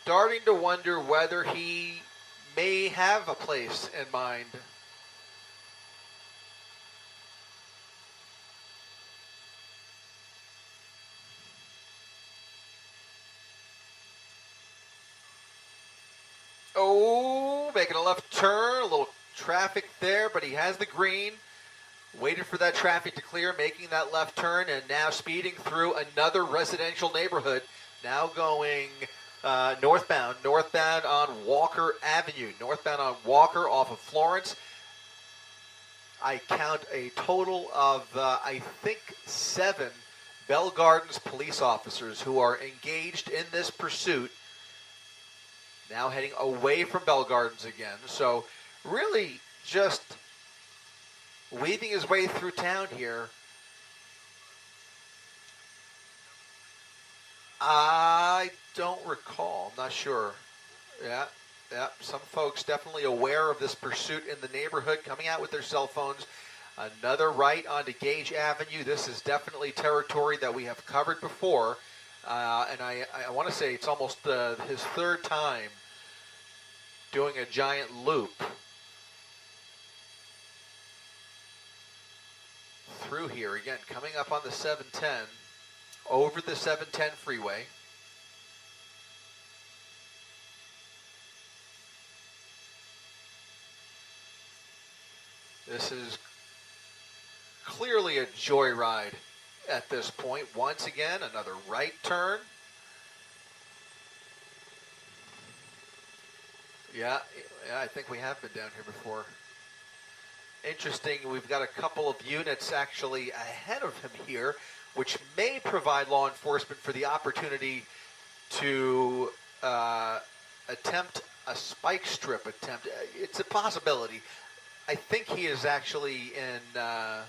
starting to wonder whether he may have a place in mind. Oh, making a left turn, a little traffic there, but he has the green. Waited for that traffic to clear, making that left turn, and now speeding through another residential neighborhood. Now going northbound on Walker Avenue. Northbound on Walker off of Florence. I count a total of, I think, 7 Bell Gardens police officers who are engaged in this pursuit. Now heading away from Bell Gardens again. So really just weaving his way through town here. I don't recall. I'm not sure. Yeah. Some folks definitely aware of this pursuit in the neighborhood, coming out with their cell phones. Another right onto Gage Avenue. This is definitely territory that we have covered before. And I want to say it's almost his 3rd time doing a giant loop through here. Again, coming up on the 710, over the 710 freeway. This is clearly a joyride at this point. Once again, another right turn. Yeah, I think we have been down here before. Interesting, we've got a couple of units actually ahead of him here, which may provide law enforcement for the opportunity to attempt a spike strip attempt. It's a possibility. I think he is actually in, well,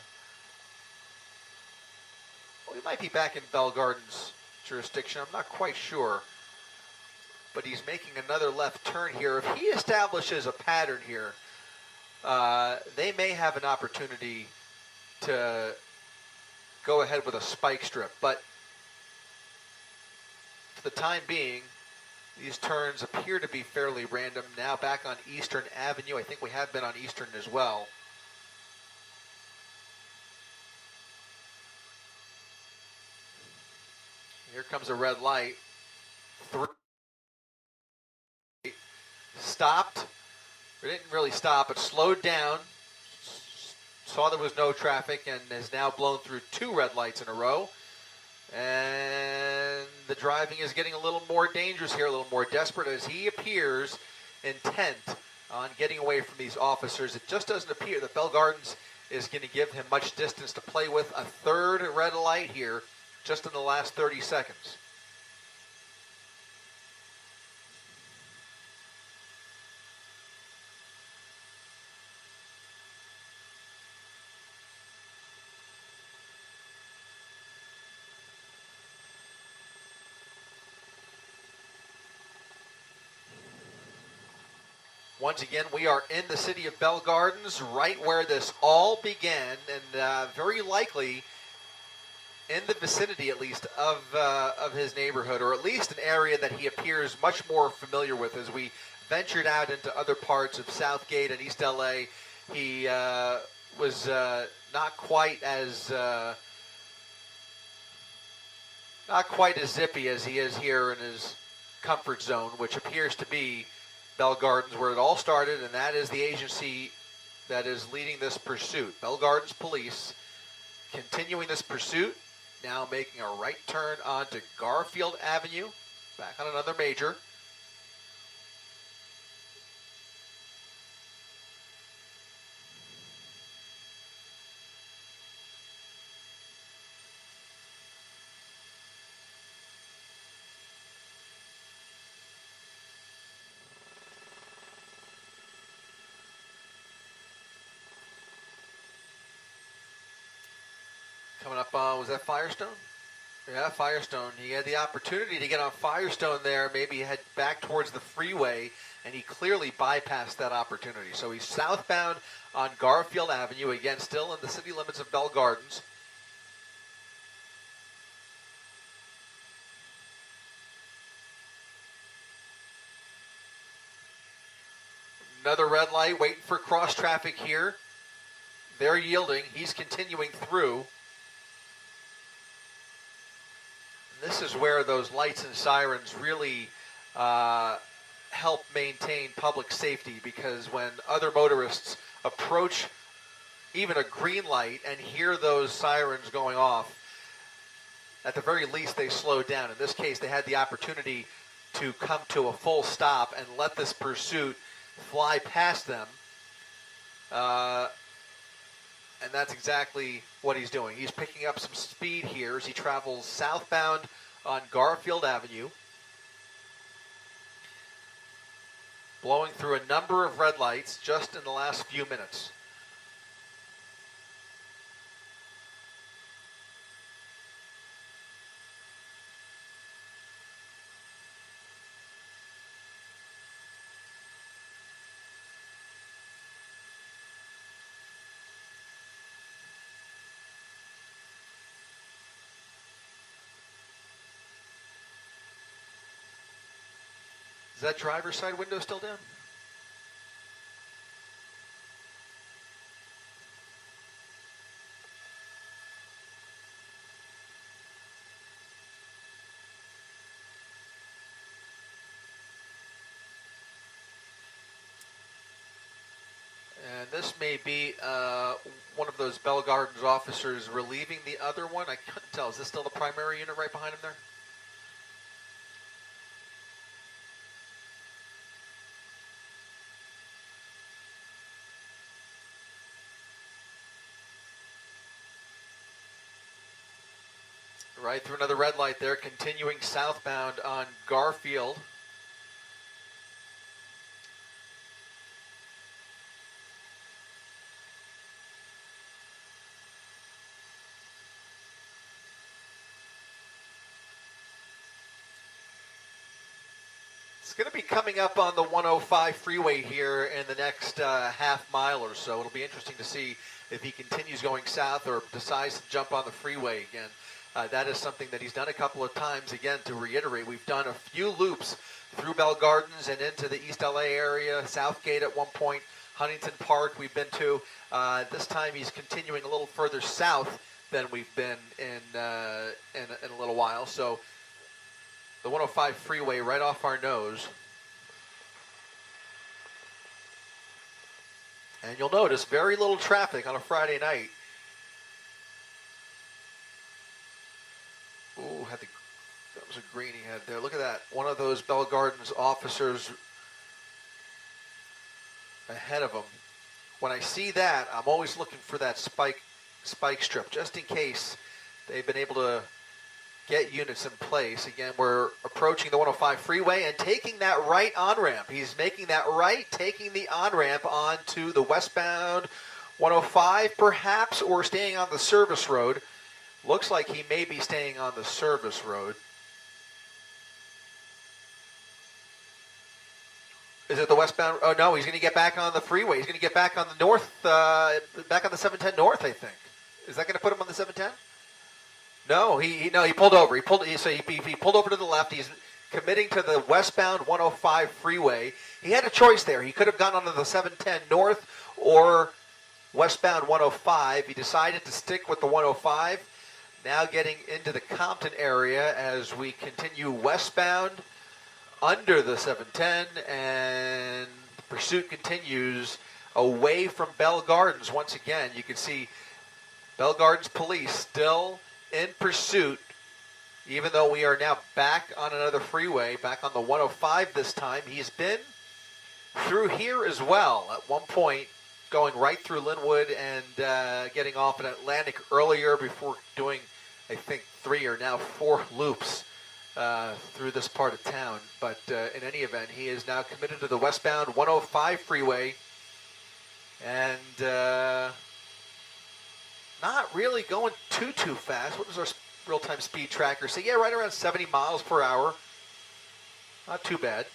he might be back in Bell Gardens jurisdiction. I'm not quite sure. But he's making another left turn here. If he establishes a pattern here, they may have an opportunity to go ahead with a spike strip. But for the time being, these turns appear to be fairly random. Now back on Eastern Avenue. I think we have been on Eastern as well. Here comes a red light. Stopped. It didn't really stop. It slowed down. Saw there was no traffic and has now blown through 2 red lights in a row. And the driving is getting a little more dangerous here, a little more desperate as he appears intent on getting away from these officers. It just doesn't appear that Bell Gardens is going to give him much distance to play with. A 3rd red light here just in the last 30 seconds. Once again, we are in the city of Bell Gardens, right where this all began, and very likely in the vicinity, at least, of his neighborhood, or at least an area that he appears much more familiar with. As we ventured out into other parts of Southgate and East LA, he was not quite as zippy as he is here in his comfort zone, which appears to be Bell Gardens, where it all started, and that is the agency that is leading this pursuit. Bell Gardens Police continuing this pursuit, now making a right turn onto Garfield Avenue, back on another major. Coming up on, was that Firestone? Yeah, Firestone. He had the opportunity to get on Firestone there, maybe head back towards the freeway, and he clearly bypassed that opportunity. So he's southbound on Garfield Avenue, again, still in the city limits of Bell Gardens. light, waiting for cross traffic here. They're yielding. He's continuing through. And this is where those lights and sirens really help maintain public safety, because when other motorists approach even a green light and hear those sirens going off, at the very least they slow down. In this case, they had the opportunity to come to a full stop and let this pursuit fly past them. And that's exactly what he's doing. He's picking up some speed here as he travels southbound on Garfield Avenue, blowing through a number of red lights just in the last few minutes. Is that driver's side window still down? And this may be one of those Bell Gardens officers relieving the other one. I couldn't tell. Is this still the primary unit right behind him there? Right through another red light there, continuing southbound on Garfield. It's going to be coming up on the 105 freeway here in the next half mile or so. It'll be interesting to see if he continues going south or decides to jump on the freeway again. That is something that he's done a couple of times. Again, to reiterate, we've done a few loops through Bell Gardens and into the East LA area, Southgate at one point, Huntington Park we've been to. This time he's continuing a little further south than we've been in a little while. So the 105 freeway right off our nose. And you'll notice very little traffic on a Friday night. Ooh, that was a green he had there. Look at that. One of those Bell Gardens officers ahead of him. When I see that, I'm always looking for that spike strip, just in case they've been able to get units in place. Again, we're approaching the 105 freeway and taking that right on-ramp. He's making that right, taking the on-ramp onto the westbound 105 perhaps, or staying on the service road. Looks like he may be staying on the service road. Is it the westbound? Oh, no, he's going to get back on the freeway. He's going to get back on the north, back on the 710 north, I think. Is that going to put him on the 710? No, he pulled over. He pulled over to the left. He's committing to the westbound 105 freeway. He had a choice there. He could have gone onto the 710 north or westbound 105. He decided to stick with the 105. Now getting into the Compton area as we continue westbound under the 710, and the pursuit continues away from Bell Gardens. Once again, you can see Bell Gardens police still in pursuit, even though we are now back on another freeway, back on the 105 this time. He's been through here as well at one point, going right through Linwood and getting off at Atlantic earlier before doing, I think, 3 or now 4 loops through this part of town. But in any event, he is now committed to the westbound 105 freeway and not really going too fast. What does our real-time speed tracker say? Yeah, right around 70 miles per hour. Not too bad.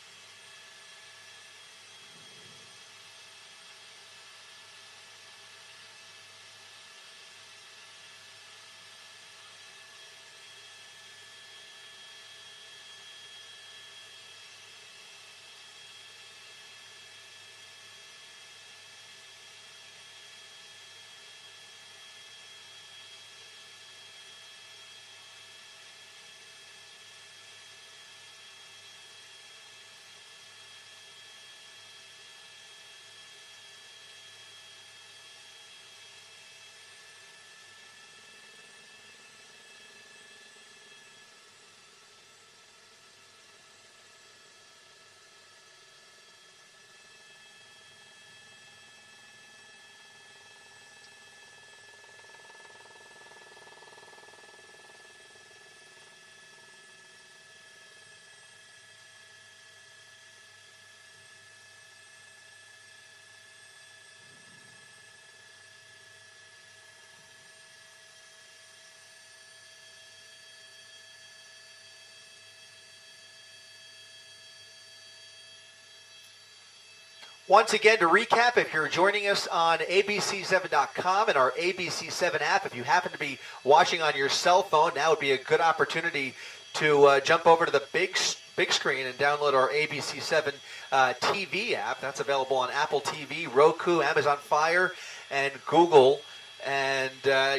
Once again, to recap, if you're joining us on abc7.com and our ABC7 app, if you happen to be watching on your cell phone, now would be a good opportunity to jump over to the big screen and download our ABC7 TV app. That's available on Apple TV, Roku, Amazon Fire, and Google. And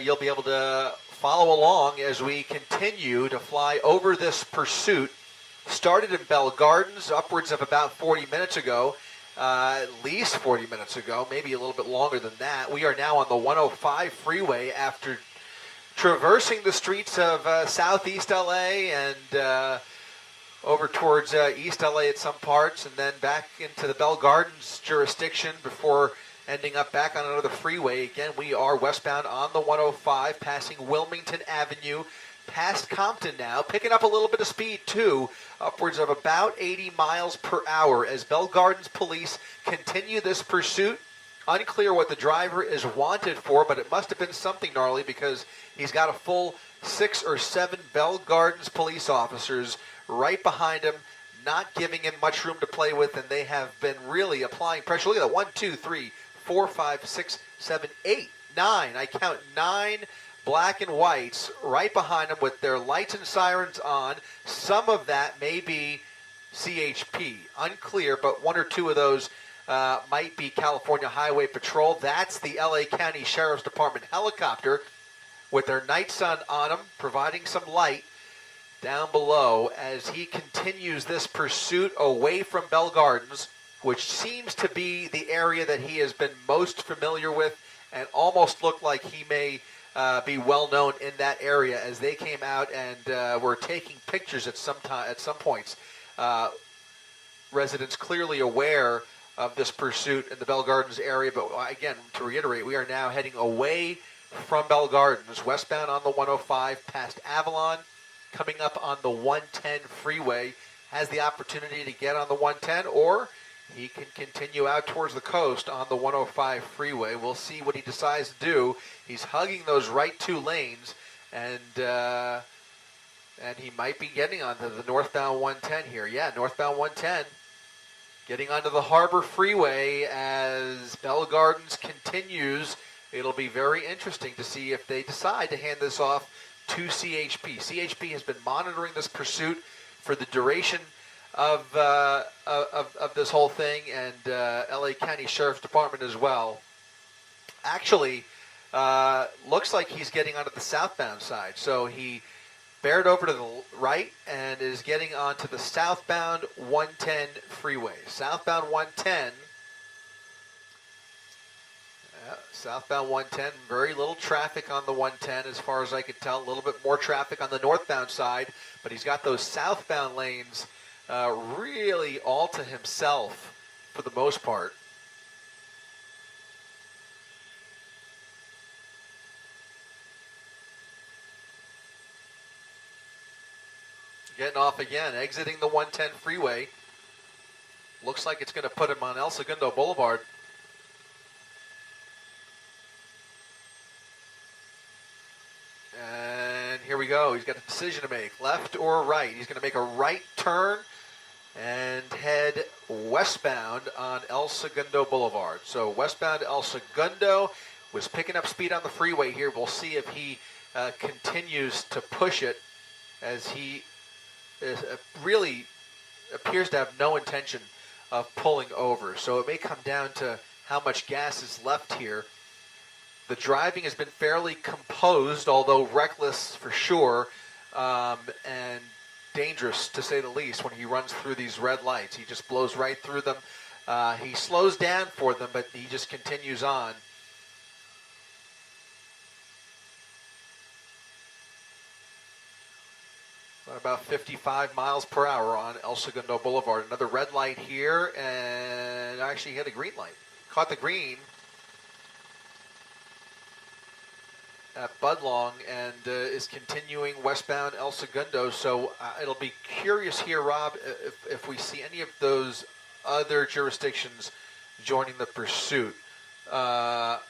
you'll be able to follow along as we continue to fly over this pursuit. Started in Bell Gardens upwards of about 40 minutes ago. At least 40 minutes ago, maybe a little bit longer than that. We are now on the 105 freeway after traversing the streets of southeast LA and over towards East LA at some parts, and then back into the Bell Gardens jurisdiction before ending up back on another freeway. Again, we are westbound on the 105, passing Wilmington Avenue, past Compton now, picking up a little bit of speed too, upwards of about 80 miles per hour as Bell Gardens police continue this pursuit. Unclear what the driver is wanted for, but it must have been something gnarly because he's got a full 6 or 7 Bell Gardens police officers right behind him, not giving him much room to play with, and they have been really applying pressure. Look at that, 1, 2, 3, 4, 5, 6, 7, 8, 9. I count 9 black and whites right behind them with their lights and sirens on. Some of that may be CHP. Unclear, but 1 or 2 of those might be California Highway Patrol. That's the LA County Sheriff's Department helicopter with their night sun on them, providing some light down below as he continues this pursuit away from Bell Gardens, which seems to be the area that he has been most familiar with and almost looked like he may be well known in that area as they came out and were taking pictures at some points. Residents clearly aware of this pursuit in the Bell Gardens area, but again, to reiterate, we are now heading away from Bell Gardens, westbound on the 105 past Avalon, coming up on the 110 freeway. Has the opportunity to get on the 110, or he can continue out towards the coast on the 105 freeway. We'll see what he decides to do. He's hugging those right 2 lanes, and he might be getting onto the northbound 110 here. Yeah, northbound 110, getting onto the Harbor Freeway as Bell Gardens continues. It'll be very interesting to see if they decide to hand this off to CHP. CHP has been monitoring this pursuit for the duration of this whole thing, and LA County Sheriff's Department as well. Actually, looks like he's getting onto the southbound side. So he bared over to the right and is getting onto the southbound 110 freeway. Southbound 110. Southbound 110, very little traffic on the 110 as far as I could tell. A little bit more traffic on the northbound side, but he's got those southbound lanes really all to himself for the most part. Getting off again, exiting the 110 freeway. Looks like it's going to put him on El Segundo Boulevard. And here we go. He's got a decision to make, left or right. He's going to make a right turn and head westbound on El Segundo Boulevard. So westbound El Segundo was picking up speed on the freeway here. We'll see if he continues to push it as he really appears to have no intention of pulling over. So it may come down to how much gas is left here. The driving has been fairly composed, although reckless for sure, and dangerous to say the least when he runs through these red lights. He just blows right through them. He slows down for them, but he just continues on. About 55 miles per hour on El Segundo Boulevard. Another red light here, and actually he had a green light. Caught the green at Budlong and is continuing westbound El Segundo. So it'll be curious here, Rob, if we see any of those other jurisdictions joining the pursuit. I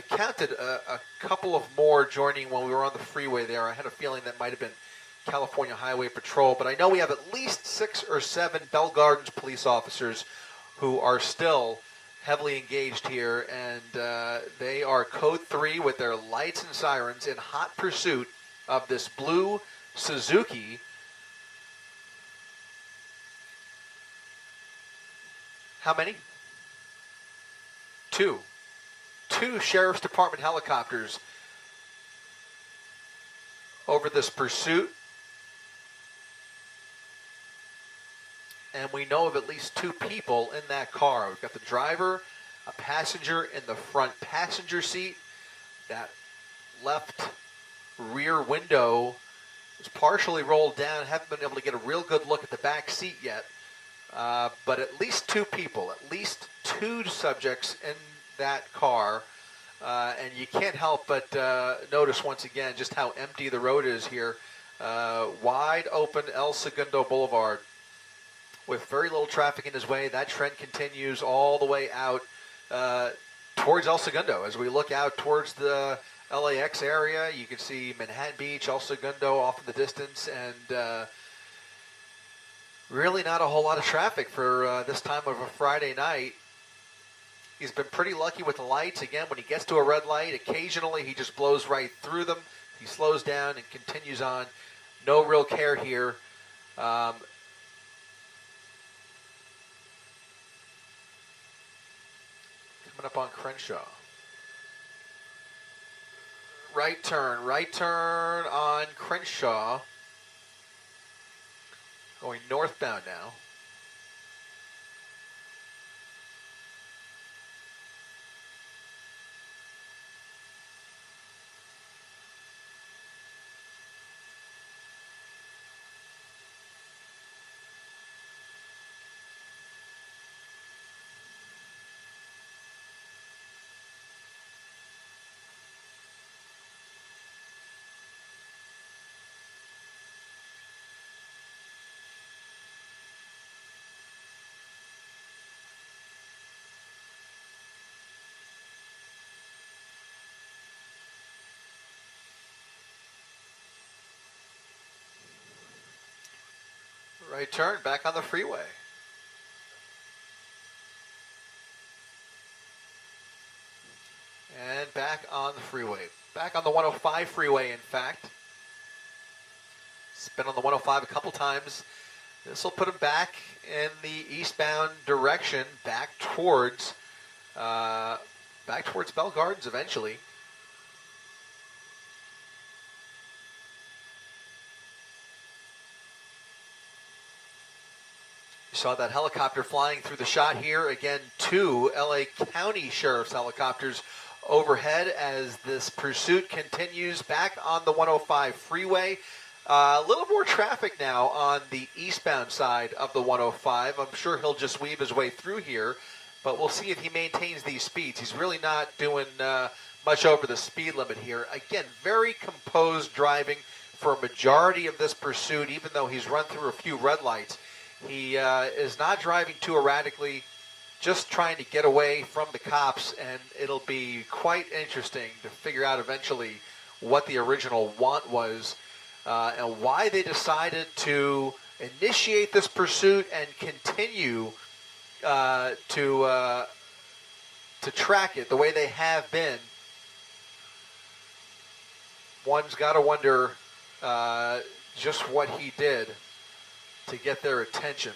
counted a couple of more joining when we were on the freeway there. I had a feeling that might have been California Highway Patrol, but I know we have at least 6 or 7 Bell Gardens police officers who are still heavily engaged here, and they are code 3 with their lights and sirens in hot pursuit of this blue Suzuki. How many? Two Sheriff's Department helicopters over this pursuit. And we know of at least 2 people in that car. We've got the driver, a passenger in the front passenger seat. That left rear window is partially rolled down. Haven't been able to get a real good look at the back seat yet. But at least 2 people, at least 2 subjects in that car. And you can't help but notice once again just how empty the road is here. Wide open El Segundo Boulevard with very little traffic in his way. That trend continues all the way out towards El Segundo. As we look out towards the LAX area, you can see Manhattan Beach, El Segundo off in the distance, and really not a whole lot of traffic for this time of a Friday night. He's been pretty lucky with the lights. Again, when he gets to a red light, occasionally he just blows right through them. He slows down and continues on. No real care here. Coming up on Crenshaw. Right turn on Crenshaw. Going northbound now. Right turn, back on the freeway. And back on the freeway. Back on the 105 freeway, in fact. He's been on the 105 a couple times. This will put him back in the eastbound direction, back towards Bell Gardens eventually. Saw that helicopter flying through the shot here. Again, 2 LA County Sheriff's helicopters overhead as this pursuit continues back on the 105 freeway. A little more traffic now on the eastbound side of the 105. I'm sure he'll just weave his way through here, but we'll see if he maintains these speeds. He's really not doing much over the speed limit here. Again, very composed driving for a majority of this pursuit, even though he's run through a few red lights. He is not driving too erratically, just trying to get away from the cops, and it'll be quite interesting to figure out eventually what the original want was and why they decided to initiate this pursuit and continue to track it the way they have been. One's got to wonder just what he did to get their attention.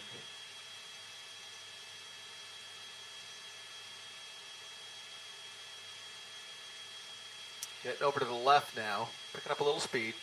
Getting over to the left now, picking up a little speed.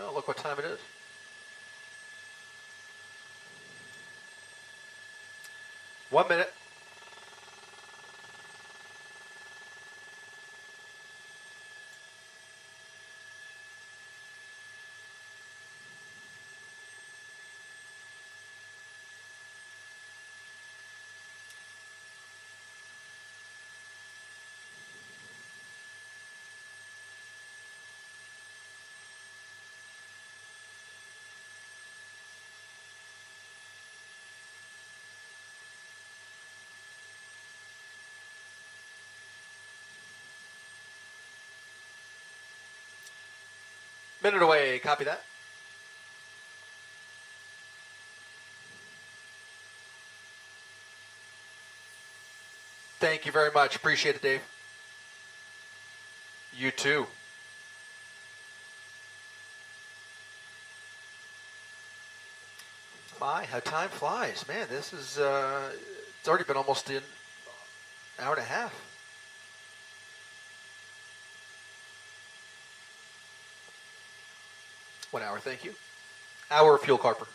Oh, look what time it is. One minute. Minute away, copy that. Thank you very much. Appreciate it, Dave. You too. My, how time flies. Man, this is, it's already been almost an hour and a half. One hour, thank you. Hour fuel carper.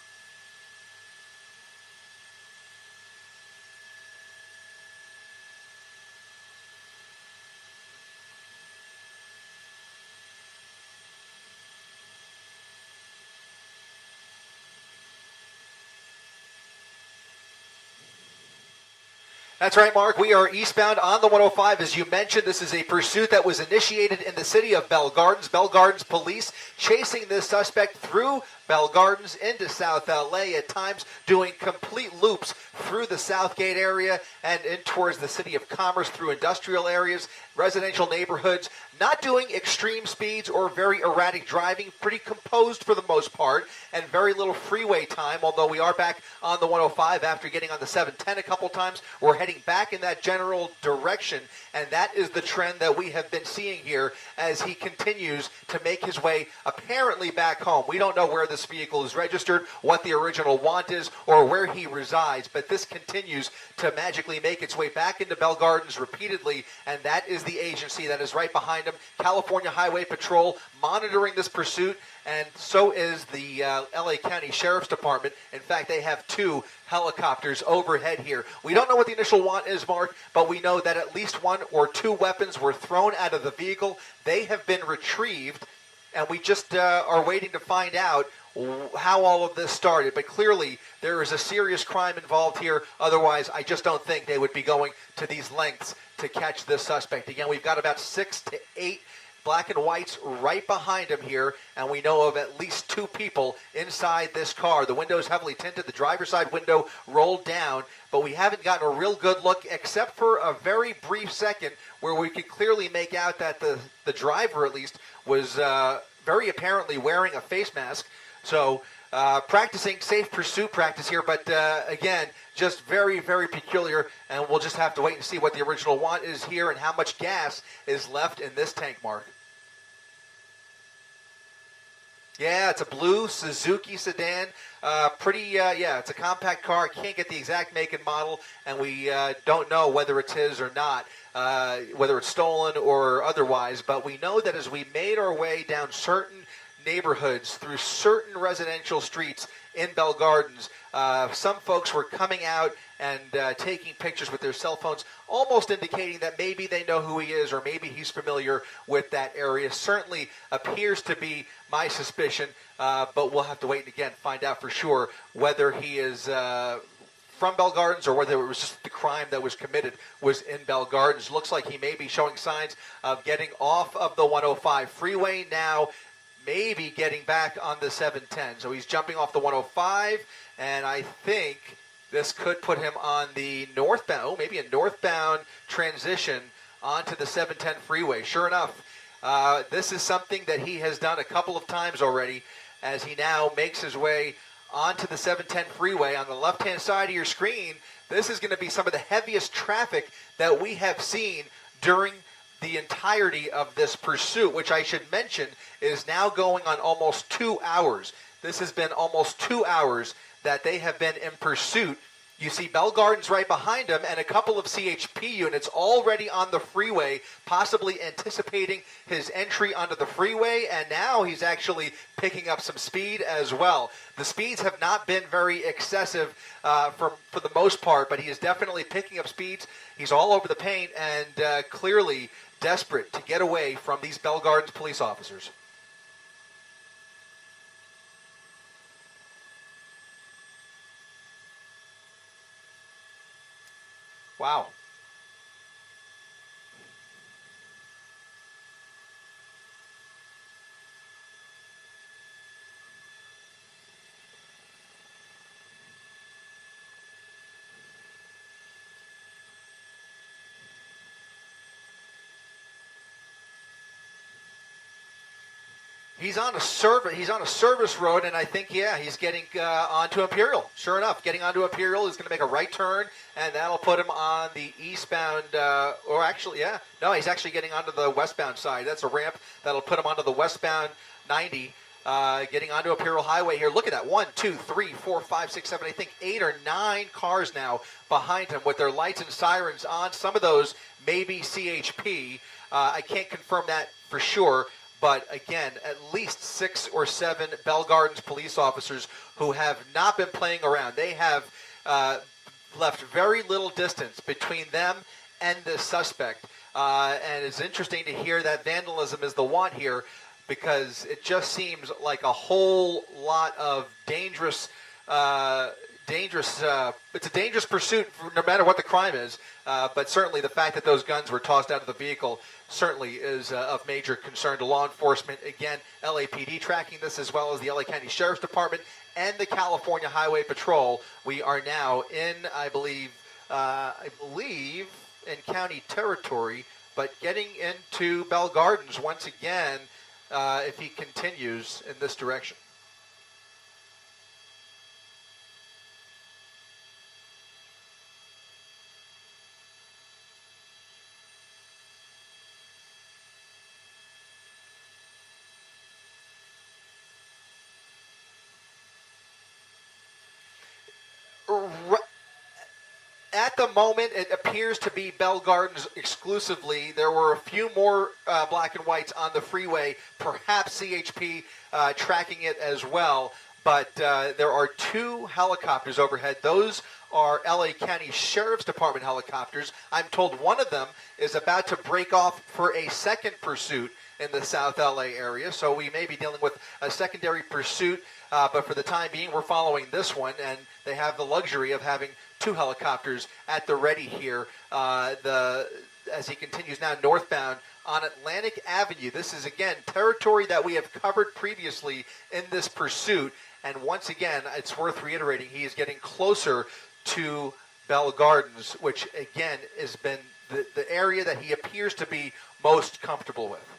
That's right, Mark. We are eastbound on the 105. As you mentioned, this is a pursuit that was initiated in the city of Bell Gardens. Bell Gardens police chasing this suspect through Bell Gardens into South LA, at times doing complete loops through the Southgate area and in towards the city of Commerce, through industrial areas, residential neighborhoods, not doing extreme speeds or very erratic driving, pretty composed for the most part, and very little freeway time, although we are back on the 105 after getting on the 710 a couple times. We're heading back in that general direction, and that is the trend that we have been seeing here as he continues to make his way apparently back home. We don't know where this vehicle is registered, what the original want is, or where he resides, but this continues to magically make its way back into Bell Gardens repeatedly, and that is the agency that is right behind him, California Highway Patrol, monitoring this pursuit, and so is the LA County Sheriff's Department. In fact, they have 2 helicopters overhead here. We don't know what the initial want is, Mark, but we know that at least 1 or 2 weapons were thrown out of the vehicle. They have been retrieved, and we just are waiting to find out how all of this started. But clearly, there is a serious crime involved here. Otherwise, I just don't think they would be going to these lengths to catch this suspect. Again, we've got about 6 to 8 black and whites right behind him here, and we know of at least 2 people inside this car. The window is heavily tinted, the driver's side window rolled down, but we haven't gotten a real good look except for a very brief second where we could clearly make out that the driver, at least, was very apparently wearing a face mask. So practicing safe pursuit practice here, but again, just very, very peculiar, and we'll just have to wait and see what the original want is here and how much gas is left in this tank, Mark. Yeah, it's a blue Suzuki sedan. Yeah, it's a compact car. Can't get the exact make and model, and we don't know whether it's his or not, whether it's stolen or otherwise, but we know that as we made our way down certain neighborhoods through certain residential streets in Bell Gardens, some folks were coming out and taking pictures with their cell phones, almost indicating that maybe they know who he is or maybe he's familiar with that area. Certainly appears to be my suspicion, but we'll have to wait and again find out for sure whether he is from Bell Gardens or whether it was just the crime that was committed was in Bell Gardens. Looks like he may be showing signs of getting off of the 105 freeway now, maybe getting back on the 710. So he's jumping off the 105, and I think this could put him on the northbound, maybe a northbound transition onto the 710 freeway. Sure enough, this is something that he has done a couple of times already as he now makes his way onto the 710 freeway. On the left-hand side of your screen, this is going to be some of the heaviest traffic that we have seen during the entirety of this pursuit, which I should mention is now going on almost 2 hours. This has been almost 2 hours that they have been in pursuit. You see Bell Gardens right behind him and a couple of CHP units already on the freeway, possibly anticipating his entry onto the freeway, and now he's actually picking up some speed as well. The speeds have not been very excessive for the most part, but he is definitely picking up speeds. He's all over the paint and clearly desperate to get away from these Bell Gardens police officers. Wow. He's on a service road, and I think, yeah, he's getting onto Imperial. Sure enough, getting onto Imperial is going to make a right turn, and that'll put him on the eastbound, or actually, yeah, no, he's actually getting onto the westbound side. That's a ramp that'll put him onto the westbound 90, getting onto Imperial Highway here. Look at that, 1, 2, 3, 4, 5, 6, 7, I think 8 or 9 cars now behind him with their lights and sirens on. Some of those may be CHP. I can't confirm that for sure. But again, at least 6 or 7 Bell Gardens police officers who have not been playing around. They have left very little distance between them and the suspect. And it's interesting to hear that vandalism is the want here, because it just seems like a whole lot of dangerous, it's a dangerous pursuit no matter what the crime is. But certainly the fact that those guns were tossed out of the vehicle certainly is of major concern to law enforcement. Again, LAPD tracking this, as well as the LA County Sheriff's Department and the California Highway Patrol. We are now in, I believe, in county territory, but getting into Bell Gardens once again if he continues in this direction. At the moment, it appears to be Bell Gardens exclusively. There were a few more black and whites on the freeway, perhaps CHP tracking it as well. But there are 2 helicopters overhead. Those are LA County Sheriff's Department helicopters. I'm told one of them is about to break off for a second pursuit in the South LA area. So we may be dealing with a secondary pursuit. But for the time being, we're following this one, and they have the luxury of having 2 helicopters at the ready here. As he continues now northbound on Atlantic Avenue. This is, again, territory that we have covered previously in this pursuit. And once again, it's worth reiterating, he is getting closer to Bell Gardens, which, again, has been the area that he appears to be most comfortable with.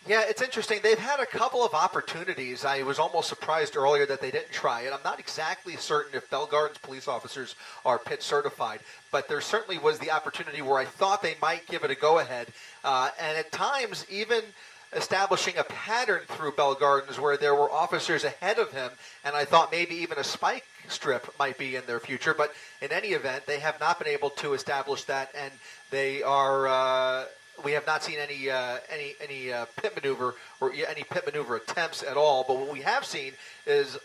Yeah, it's interesting. They've had a couple of opportunities. I was almost surprised earlier that they didn't try it. I'm not exactly certain if Bell Gardens police officers are PIT certified, but there certainly was the opportunity where I thought they might give it a go-ahead. And at times, even establishing a pattern through Bell Gardens where there were officers ahead of him, and I thought maybe even a spike strip might be in their future. But in any event, they have not been able to establish that, and they are... we have not seen any pit maneuver or any pit maneuver attempts at all. But what we have seen is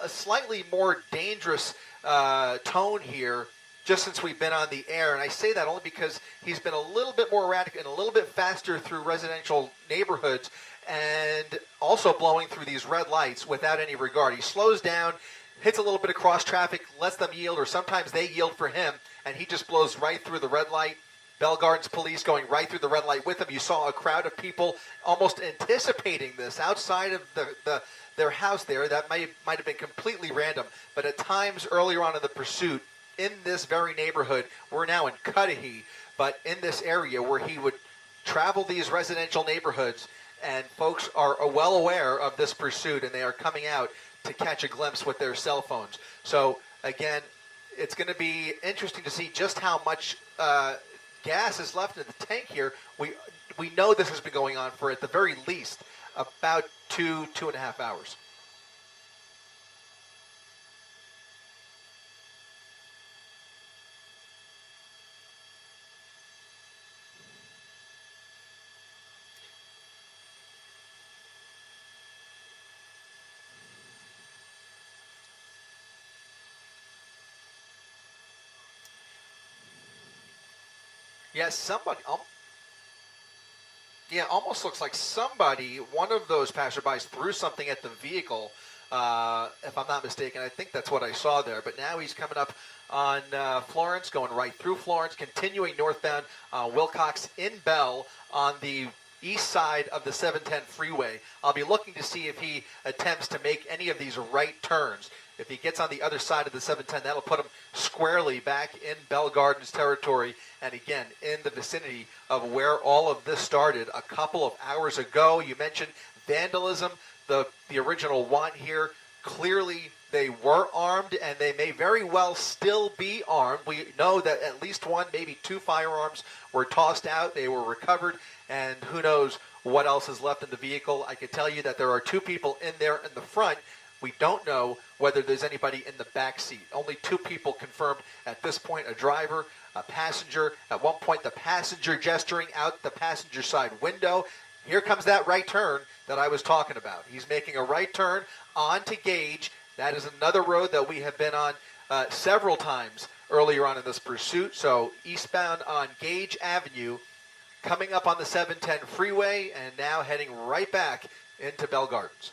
a slightly more dangerous tone here just since we've been on the air. And I say that only because he's been a little bit more erratic and a little bit faster through residential neighborhoods, and also blowing through these red lights without any regard. He slows down, hits a little bit of cross traffic, lets them yield, or sometimes they yield for him, and he just blows right through the red light. Bell Gardens police going right through the red light with him. You saw a crowd of people almost anticipating this outside of their house there. That might have been completely random. But at times earlier on in the pursuit, in this very neighborhood, we're now in Cudahy, but in this area where he would travel these residential neighborhoods, and folks are well aware of this pursuit, and they are coming out to catch a glimpse with their cell phones. So, again, it's going to be interesting to see just how much gas is left in the tank here. We know this has been going on for, at the very least, about 2.5 hours. Yeah, somebody. Yeah, almost looks like somebody, one of those passerbys, threw something at the vehicle. If I'm not mistaken, I think that's what I saw there. But now he's coming up on Florence, going right through Florence, continuing northbound Wilcox in Bell on the east side of the 710 freeway. I'll be looking to see if he attempts to make any of these right turns. If he gets on the other side of the 710, that'll put him squarely back in Bell Gardens territory, and again, in the vicinity of where all of this started a couple of hours ago. You mentioned vandalism, the original want here. Clearly, they were armed, and they may very well still be armed. We know that at least one, maybe two firearms were tossed out. They were recovered, and who knows what else is left in the vehicle. I can tell you that there are two people in there in the front. We don't know whether there's anybody in the back seat. Only two people confirmed at this point, a driver, a passenger. At one point, the passenger gesturing out the passenger side window. Here comes that right turn that I was talking about. He's making a right turn onto Gage. That is another road that we have been on several times earlier on in this pursuit. So eastbound on Gage Avenue, coming up on the 710 freeway, and now heading right back into Bell Gardens.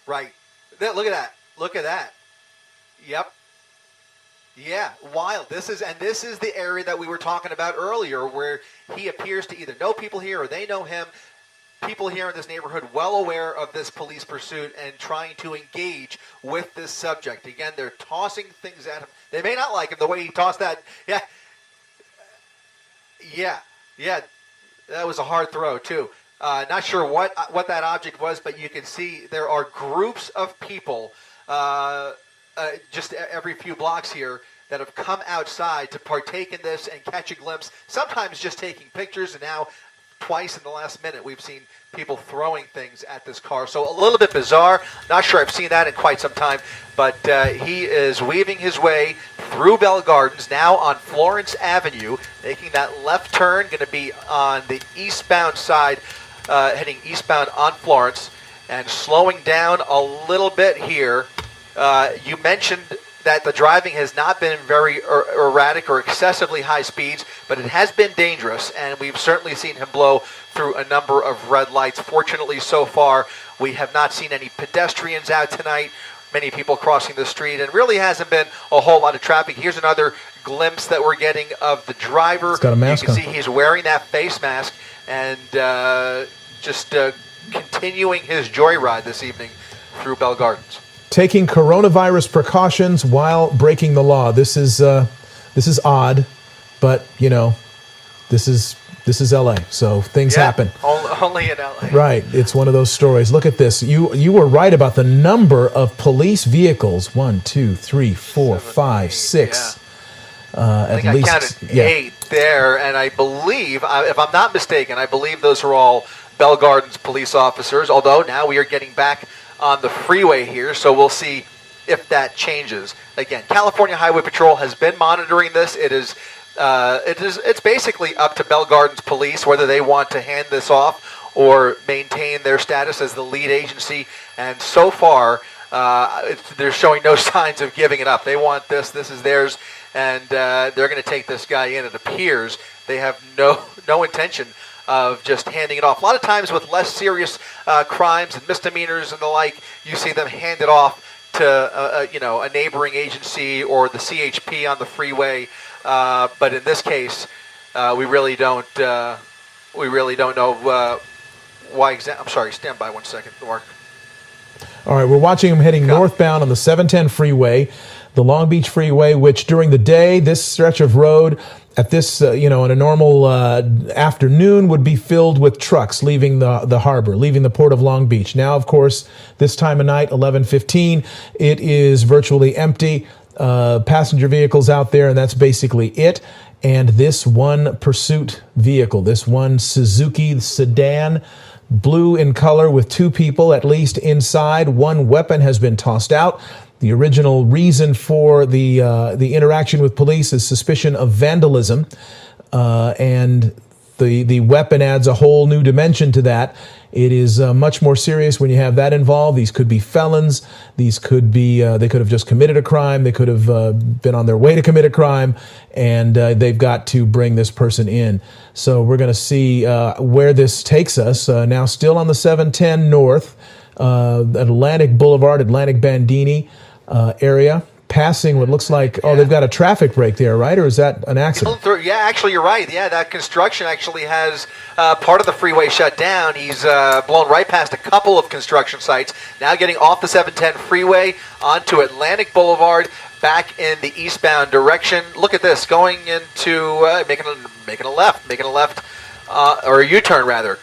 Right. Look at that. Look at that. Yep. Yeah, wild. This is the area that we were talking about earlier, where he appears to either know people here or they know him. People here in this neighborhood well aware of this police pursuit and trying to engage with this subject. Again, they're tossing things at him. They may not like him the way he tossed that. Yeah. That was a hard throw too. Not sure what that object was, but you can see there are groups of people just every few blocks here that have come outside to partake in this and catch a glimpse, sometimes just taking pictures, and now twice in the last minute we've seen people throwing things at this car. So a little bit bizarre. Not sure I've seen that in quite some time, but he is weaving his way through Bell Gardens, now on Florence Avenue, making that left turn, going to be on the eastbound side, heading eastbound on Florence, and slowing down a little bit here. You mentioned that the driving has not been very erratic or excessively high speeds, but it has been dangerous, and we've certainly seen him blow through a number of red lights. Fortunately, so far, we have not seen any pedestrians out tonight, many people crossing the street, and really hasn't been a whole lot of traffic. Here's another glimpse that we're getting of the driver. He's got a mask on. You can see he's wearing that face mask and just continuing his joyride this evening through Bell Gardens. Taking coronavirus precautions while breaking the law. This is odd, but you know, this is LA, so things happen. Only in LA. Right. It's one of those stories. Look at this. You were right about the number of police vehicles. 1, 2, 3, 4, 5, 6. I think I counted 8 there, and I believe, if I'm not mistaken, I believe those are all Bell Gardens police officers, although now we are getting back on the freeway here, so we'll see if that changes. Again, California Highway Patrol has been monitoring this. It's basically up to Bell Gardens Police whether they want to hand this off or maintain their status as the lead agency, and so far they're showing no signs of giving it up. They want this is theirs, and they're going to take this guy in. It appears they have no intention of just handing it off. A lot of times with less serious crimes and misdemeanors and the like, you see them hand it off to a neighboring agency or the CHP on the freeway. But in this case, we really don't know why exactly. I'm sorry. Stand by 1 second, Mark. All right, we're watching him heading northbound on the 710 freeway, the Long Beach Freeway, which during the day, this stretch of road at this, in a normal afternoon would be filled with trucks leaving the harbor, leaving the port of Long Beach. Now, of course, this time of night, 11:15, it is virtually empty. Passenger vehicles out there, and that's basically it. And this one pursuit vehicle, this one Suzuki sedan, blue in color with 2 people at least inside. One weapon has been tossed out. The original reason for the interaction with police is suspicion of vandalism, and the weapon adds a whole new dimension to that. It is much more serious when you have that involved. These could be felons. These could be, they could have just committed a crime. They could have been on their way to commit a crime, and they've got to bring this person in. So we're going to see where this takes us. Now still on the 710 North, Atlantic Boulevard, Atlantic Bandini area. Passing what looks like, they've got a traffic break there, right? Or is that an accident? Yeah, actually, you're right. Yeah, that construction actually has part of the freeway shut down. He's blown right past a couple of construction sites. Now getting off the 710 freeway onto Atlantic Boulevard, back in the eastbound direction. Look at this, going into making a left, or a U-turn rather.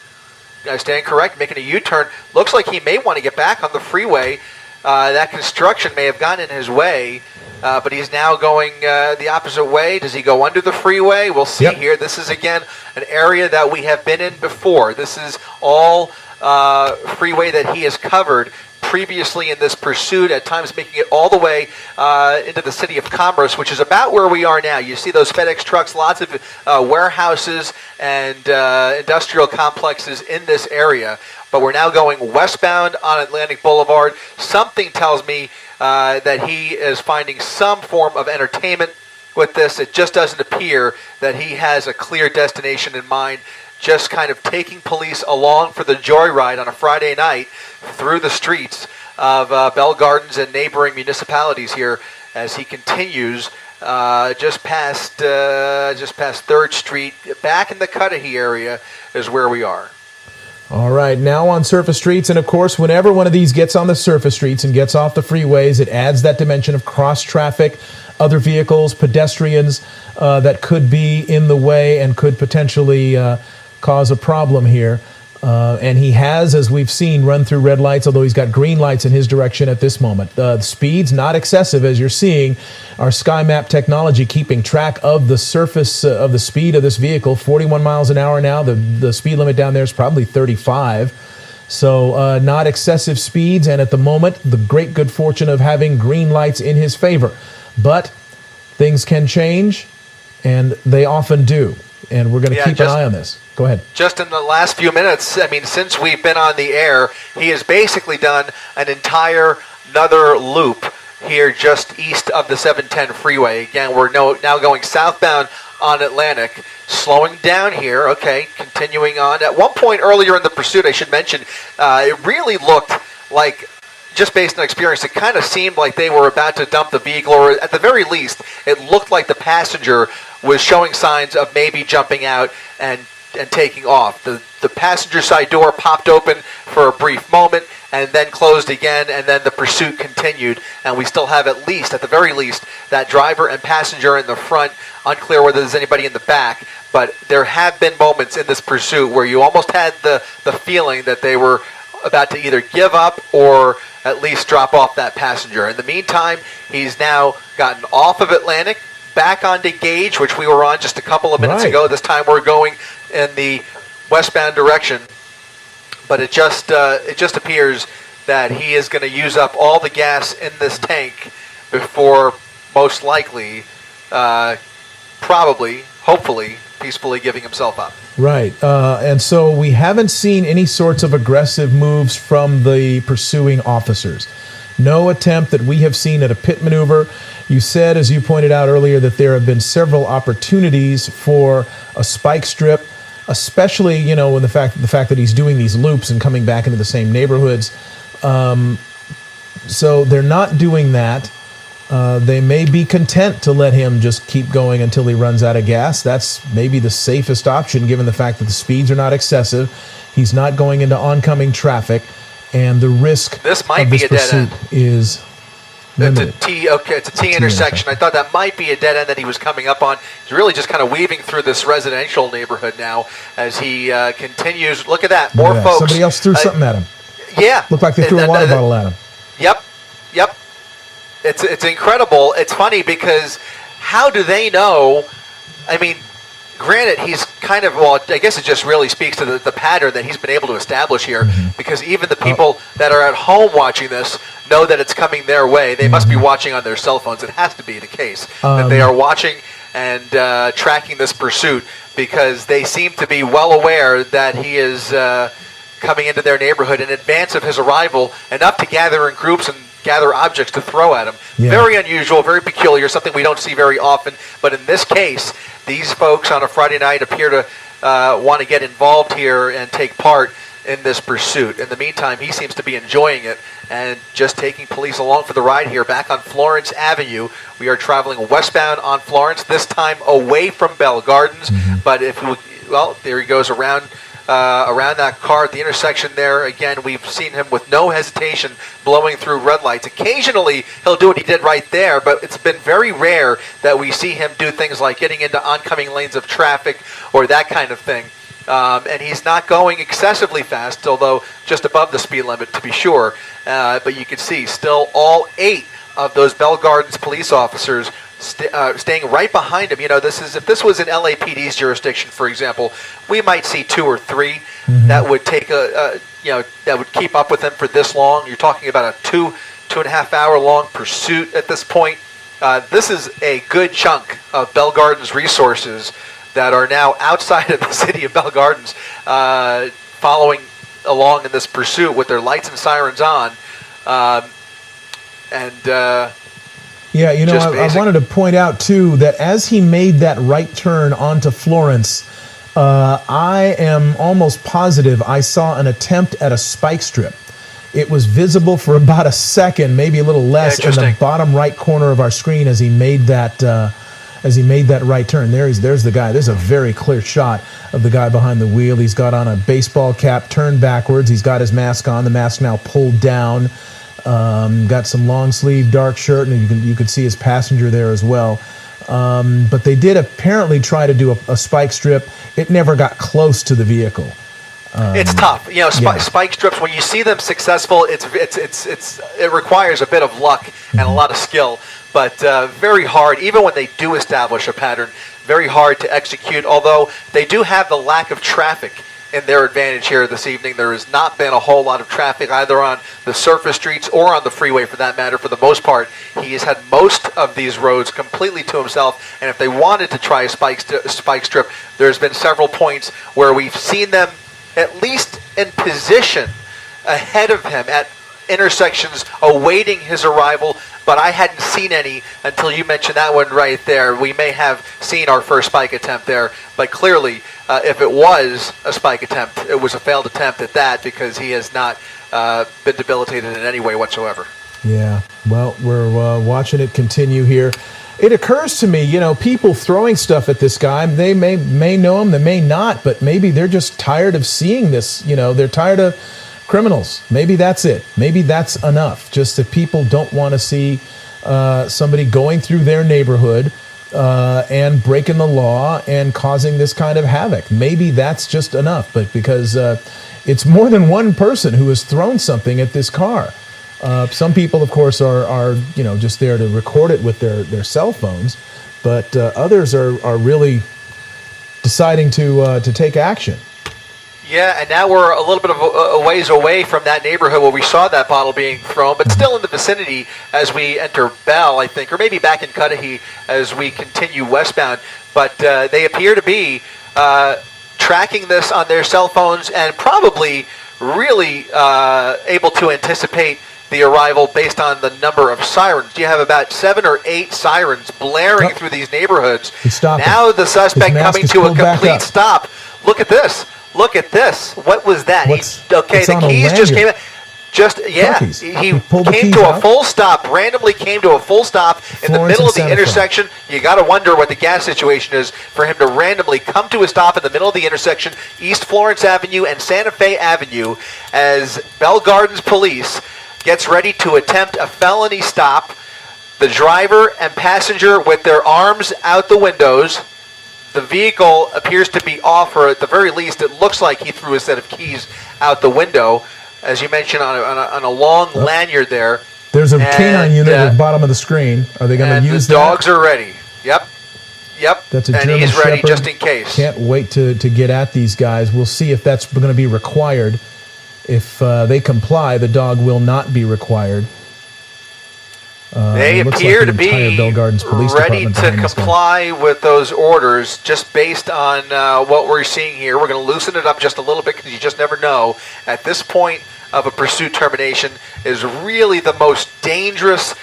I stand correct, making a U-turn. Looks like he may want to get back on the freeway. That construction may have gotten in his way, but he's now going the opposite way. Does he go under the freeway? We'll see here. This is, again, an area that we have been in before. This is all freeway that he has covered previously in this pursuit, at times making it all the way into the city of Commerce, which is about where we are now. You see those FedEx trucks, lots of warehouses and industrial complexes in this area. But we're now going westbound on Atlantic Boulevard. Something tells me that he is finding some form of entertainment with this. It just doesn't appear that he has a clear destination in mind. Just kind of taking police along for the joyride on a Friday night through the streets of Bell Gardens and neighboring municipalities here as he continues just past 3rd Street. Back in the Cudahy area is where we are. All right, now on surface streets, and of course, whenever one of these gets on the surface streets and gets off the freeways, it adds that dimension of cross-traffic, other vehicles, pedestrians that could be in the way and could potentially cause a problem here. And he has, as we've seen, run through red lights, although he's got green lights in his direction at this moment. The speed's not excessive, as you're seeing. Our SkyMap technology keeping track of the surface of the speed of this vehicle, 41 miles an hour now. The speed limit down there is probably 35. So not excessive speeds, and at the moment, the great good fortune of having green lights in his favor. But things can change, and they often do. And we're going to keep an eye on this. Go ahead. Just in the last few minutes, I mean, since we've been on the air, he has basically done an entire another loop here just east of the 710 freeway. Again, we're now going southbound on Atlantic, slowing down here. Okay, continuing on. At one point earlier in the pursuit, I should mention, it really looked like, just based on experience, it kind of seemed like they were about to dump the vehicle, or at the very least, it looked like the passenger was showing signs of maybe jumping out and taking off. The passenger side door popped open for a brief moment and then closed again, and then the pursuit continued, and we still have at the very least, that driver and passenger in the front. Unclear whether there's anybody in the back, but there have been moments in this pursuit where you almost had the feeling that they were about to either give up or at least drop off that passenger. In the meantime, he's now gotten off of Atlantic, back onto Gage, which we were on just a couple of minutes ago. This time we're going in the westbound direction, but it just appears that he is going to use up all the gas in this tank before most likely, probably, hopefully, peacefully giving himself up. Right, and so we haven't seen any sorts of aggressive moves from the pursuing officers. No attempt that we have seen at a pit maneuver. You said, as you pointed out earlier, that there have been several opportunities for a spike strip, especially, you know, when the fact that he's doing these loops and coming back into the same neighborhoods. So they're not doing that. They may be content to let him just keep going until he runs out of gas. That's maybe the safest option, given the fact that the speeds are not excessive. He's not going into oncoming traffic, and the risk of this pursuit is limited. It's a T intersection. I thought that might be a dead end that he was coming up on. He's really just kind of weaving through this residential neighborhood now as he continues. Look at that. More folks. Somebody else threw something at him. Yeah. Looked like they threw a water bottle at him. Yep. It's incredible. It's funny because how do they know? I mean, granted, he's kind of, well, I guess it just really speaks to the pattern that he's been able to establish here, because even the people that are at home watching this know that it's coming their way. They must be watching on their cell phones. It has to be the case that they are watching and tracking this pursuit, because they seem to be well aware that he is coming into their neighborhood in advance of his arrival, enough to gather in groups and gather objects to throw at him. Yeah. Very unusual, very peculiar, something we don't see very often. But in this case, these folks on a Friday night appear to want to get involved here and take part in this pursuit. In the meantime, he seems to be enjoying it and just taking police along for the ride here back on Florence Avenue. We are traveling westbound on Florence, this time away from Bell Gardens. But if we, well, there he goes around that car at the intersection there. Again, we've seen him with no hesitation blowing through red lights. Occasionally, he'll do what he did right there, but it's been very rare that we see him do things like getting into oncoming lanes of traffic or that kind of thing. And he's not going excessively fast, although just above the speed limit, to be sure. But you can see still all 8 of those Bell Gardens police officers staying right behind him. You know, if this was in LAPD's jurisdiction, for example, we might see 2 or 3 that would take that would keep up with him for this long. You're talking about a 2.5 hour long pursuit at this point. This is a good chunk of Bell Gardens resources that are now outside of the city of Bell Gardens, following along in this pursuit with their lights and sirens on. Yeah, you know, I wanted to point out, too, that as he made that right turn onto Florence, I am almost positive I saw an attempt at a spike strip. It was visible for about a second, maybe a little less, in the bottom right corner of our screen as he made that right turn. There's the guy. There's a very clear shot of the guy behind the wheel. He's got on a baseball cap, turned backwards. He's got his mask on. The mask now pulled down. Got some long sleeve dark shirt, and you could see his passenger there as well. But they did apparently try to do a spike strip. It never got close to the vehicle. It's tough, you know. Spike strips, when you see them successful, it requires a bit of luck and a lot of skill. But very hard, even when they do establish a pattern, very hard to execute. Although they do have the lack of traffic in their advantage here this evening. There has not been a whole lot of traffic either on the surface streets or on the freeway, for that matter. For the most part, he has had most of these roads completely to himself, and if they wanted to try a spike strip, there's been several points where we've seen them at least in position ahead of him at intersections awaiting his arrival, but I hadn't seen any until you mentioned that one right there. We may have seen our first spike attempt there, but clearly, if it was a spike attempt, it was a failed attempt at that, because he has not been debilitated in any way whatsoever. Yeah, well, we're watching it continue here. It occurs to me, you know, people throwing stuff at this guy, they may know him, they may not, but maybe they're just tired of seeing this. You know, they're tired of criminals. Maybe that's it. Maybe that's enough. Just that people don't want to see somebody going through their neighborhood and breaking the law and causing this kind of havoc. Maybe that's just enough. But because it's more than one person who has thrown something at this car. Some people, of course, are just there to record it with their cell phones, but others are really deciding to take action. Yeah, and now we're a little bit of a ways away from that neighborhood where we saw that bottle being thrown, but still in the vicinity as we enter Bell, I think, or maybe back in Cudahy as we continue westbound. But they appear to be tracking this on their cell phones and probably really able to anticipate the arrival based on the number of sirens. You have about 7 or 8 sirens blaring through these neighborhoods. Now the suspect coming to a complete stop. Look at this. Look at this. What was that? The keys just came out. He came to a full stop, randomly came to a full stop in the middle of the intersection. You got to wonder what the gas situation is for him to randomly come to a stop in the middle of the intersection, East Florence Avenue and Santa Fe Avenue, as Bell Gardens police gets ready to attempt a felony stop. The driver and passenger with their arms out the windows. The vehicle appears to be off, or at the very least, it looks like he threw a set of keys out the window, as you mentioned, on a long lanyard there. There's a canine unit at the bottom of the screen. Are they going to use that? The dogs are ready. Yep. Yep. That's a and German he's ready Shepherd. just in case. Can't wait to get at these guys. We'll see if that's going to be required. If they comply, the dog will not be required. They appear to be ready to comply with those orders just based on what we're seeing here. We're going to loosen it up just a little bit because you just never know. At this point of a pursuit termination is really the most dangerous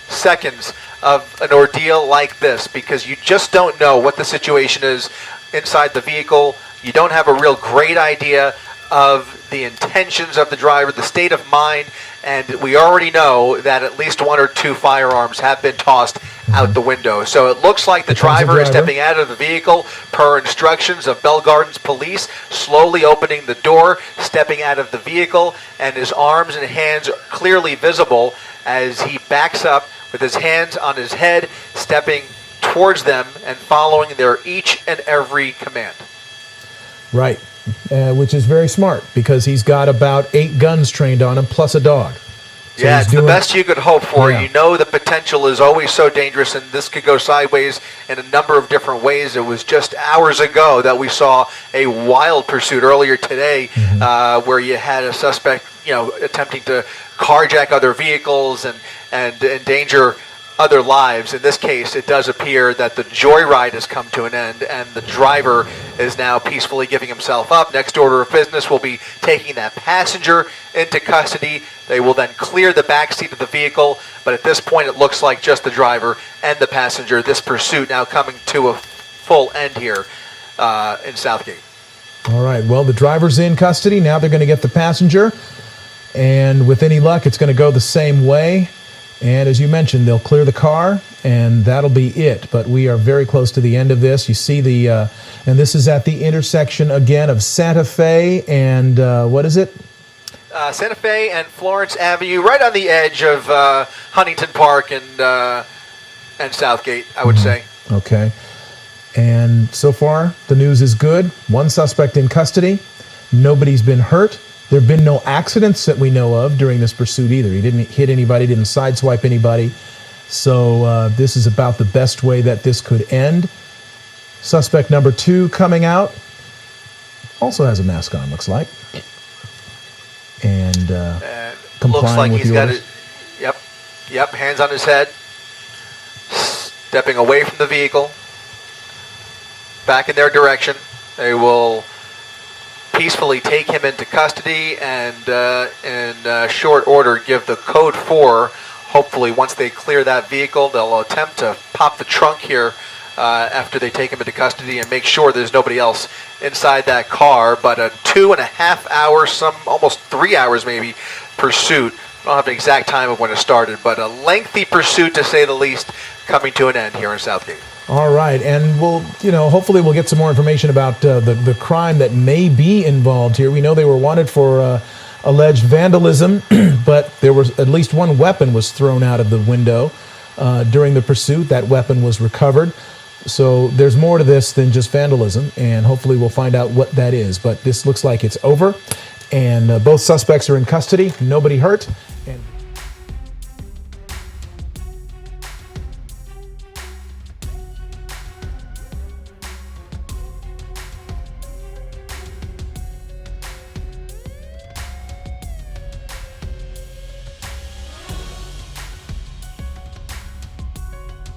seconds of an ordeal like this, because you just don't know what the situation is inside the vehicle. You don't have a real great idea of the intentions of the driver, the state of mind, and we already know that at least one or two firearms have been tossed out the window. So it looks like the driver is stepping out of the vehicle per instructions of Bell Gardens police, slowly opening the door, stepping out of the vehicle, and his arms and hands clearly visible as he backs up with his hands on his head, stepping towards them and following their each and every command. Right. Which is very smart because he's got about 8 guns trained on him plus a dog. So yeah, it's the best you could hope for. Yeah. You know the potential is always so dangerous, and this could go sideways in a number of different ways. It was just hours ago that we saw a wild pursuit earlier today where you had a suspect, attempting to carjack other vehicles and endanger other lives. In this case, it does appear that the joyride has come to an end and the driver is now peacefully giving himself up. Next order of business will be taking that passenger into custody. They will then clear the back seat of the vehicle, but at this point it looks like just the driver and the passenger. This pursuit now coming to a full end here in Southgate. All right, well, the driver's in custody. Now they're going to get the passenger, and with any luck, it's going to go the same way. And as you mentioned, they'll clear the car, and that'll be it. But we are very close to the end of this. You see and this is at the intersection, again, of Santa Fe and, what is it? Santa Fe and Florence Avenue, right on the edge of Huntington Park and Southgate, I would say. Okay. And so far, the news is good. One suspect in custody. Nobody's been hurt. There have been no accidents that we know of during this pursuit either. He didn't hit anybody, didn't sideswipe anybody. So this is about the best way that this could end. Suspect number 2 coming out. Also has a mask on, looks like. And complying looks like with he's the got orders. it. Yep, hands on his head. Stepping away from the vehicle. Back in their direction. They will peacefully take him into custody and in short order give the code 4. Hopefully once they clear that vehicle, they'll attempt to pop the trunk here after they take him into custody and make sure there's nobody else inside that car. But a 2.5 hour, almost 3 hours maybe, pursuit. I don't have an exact time of when it started, but a lengthy pursuit to say the least, coming to an end here in Southgate. All right, and we'll, hopefully we'll get some more information about the crime that may be involved here. We know they were wanted for alleged vandalism, but there was at least one weapon was thrown out of the window during the pursuit. That weapon was recovered. So there's more to this than just vandalism, and hopefully we'll find out what that is. But this looks like it's over, and both suspects are in custody. Nobody hurt. And